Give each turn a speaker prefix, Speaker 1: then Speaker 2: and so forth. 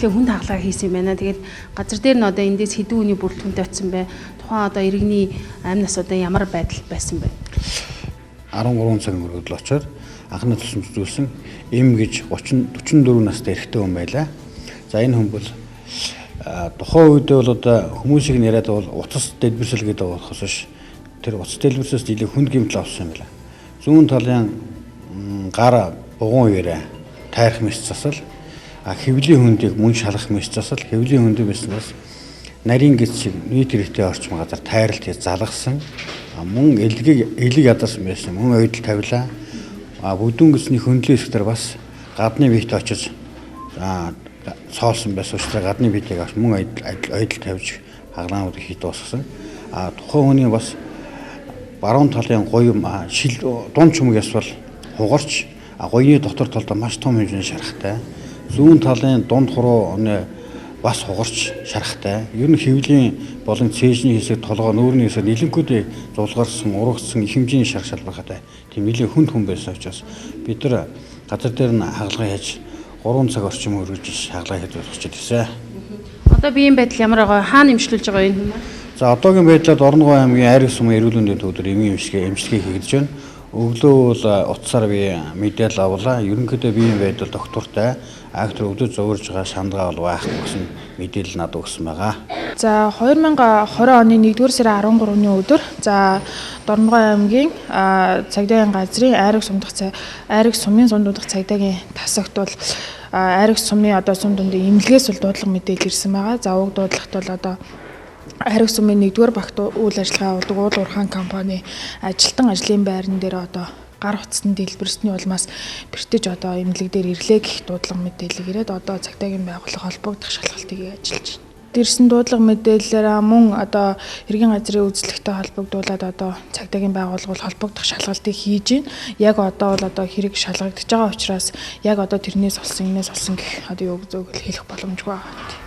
Speaker 1: ихтэй хүнд хагалгаа хийсэн юм байна. Тэгээд газар дээр нь одоо эндээс хэдэн үний бүр түнтэй очсон бэ? Тухайн одоо иргэний амь нас одоо ямар байдал байсан бэ?
Speaker 2: 13 цагийн өргөдөл очоод анхны тусламжлуулсан эм гэж 44 настай эрэгтэй хүн байлаа. За энэ хүн бол тухайн үед бол одоо хүмүүсийг яриад бол утас дэлбэрсэл гэдэг болохоос биш. Тэр утас дэлбэрсээс илүү хүнд гэмтэл авсан юм байна. Зүүн талын гар бугуун ирээ тайрах мэс засал, хэвлийн хүндийг мөн шалгах мэс засал, хэвлийн хүндийг байснаас нарийн гэс шиг нийт хэрэгтэй орчим газар тайралт хийж залгасан. Мөн элэг ядсан байсан. Мөн ойдол тавилаа. Бүдүүн гэсний хөндлөн хэсгээр бас гадны биет очиж цоолсон байсан учраас гадны биетийг авч мөн ойдол тавьж хаглаанууд хийд дуусгасан. Тухайн хүний бас баруун талын гоё шил дунд чүмэг ясвал хугарч гоёны дотор талд маш том хэмжээний шарахтай. Зүүн талын дунд хуруу бас хугарч шарахтай. Ер нь хэвлийн болон цээжний хэсэг толгой нүүрний хэсэг нэлэнкүүдийг зулгарсан, урагцсан их хэмжээний шарх шалбархатай. Тийм нэлээд хүнд хүн байсан учраас бид нар газар дээр нь хагалгаа хийж 3 цаг орчим өргөж хагалгаа хийж болгож ирсэн.
Speaker 1: Одоо биеийн байдал ямар байгаа? Хаана эмчлүүлж байгаа юм?
Speaker 2: За одоогийн байдлаар Орнгой аймгийн Айраг сумын эрүүл мэндийн төвдөр эмийн эмчилгээ хийгдэж байна. Өглөө бол утсаар би мэдээлэл авлаа. Ерөнхийдөө биеийн байдал доктортай актер өдөө зөөрж байгаа шандгаа бол байхгүй гэсэн мэдээлэл надад өгсөн байгаа.
Speaker 3: За 2020 оны 1-р сарын 13-ны өдөр за Дорногой аймгийн цагдаагийн газрын Айраг сумын сум дуудах цагдаагийн тасагт бол Айраг сумын одоо сум дундын эмнэлгээс бол дуудлага мэдээлэл ирсэн байгаа. За уг дуудлагт бол одоо Айраг сумын 1-р багт үйл ажиллагаа удаг уул уурхайн компани ажилтан ажлын байран дээр одоо гар утасны дэлбэрсний улмаас бэртэж одоо эмнэлэг дээр ирлээ гэх дуудлага мэдээлэл ирээд одоо цагдаагийн байгууллага холбогдох шалгалтыг ажиллаж байна. Дэрсэн дуудлага мэдээлэлээр мөн одоо иргэн газрын үзлэгтэй холбогдуулаад одоо цагдаагийн байгууллага холбогдох шалгалтыг хийж байна. Яг одоо бол одоо хэрэг шалгагдж байгаа учраас яг одоо тэрнээс олсон гэх одоо юу зөв хэлэх боломжгүй байна.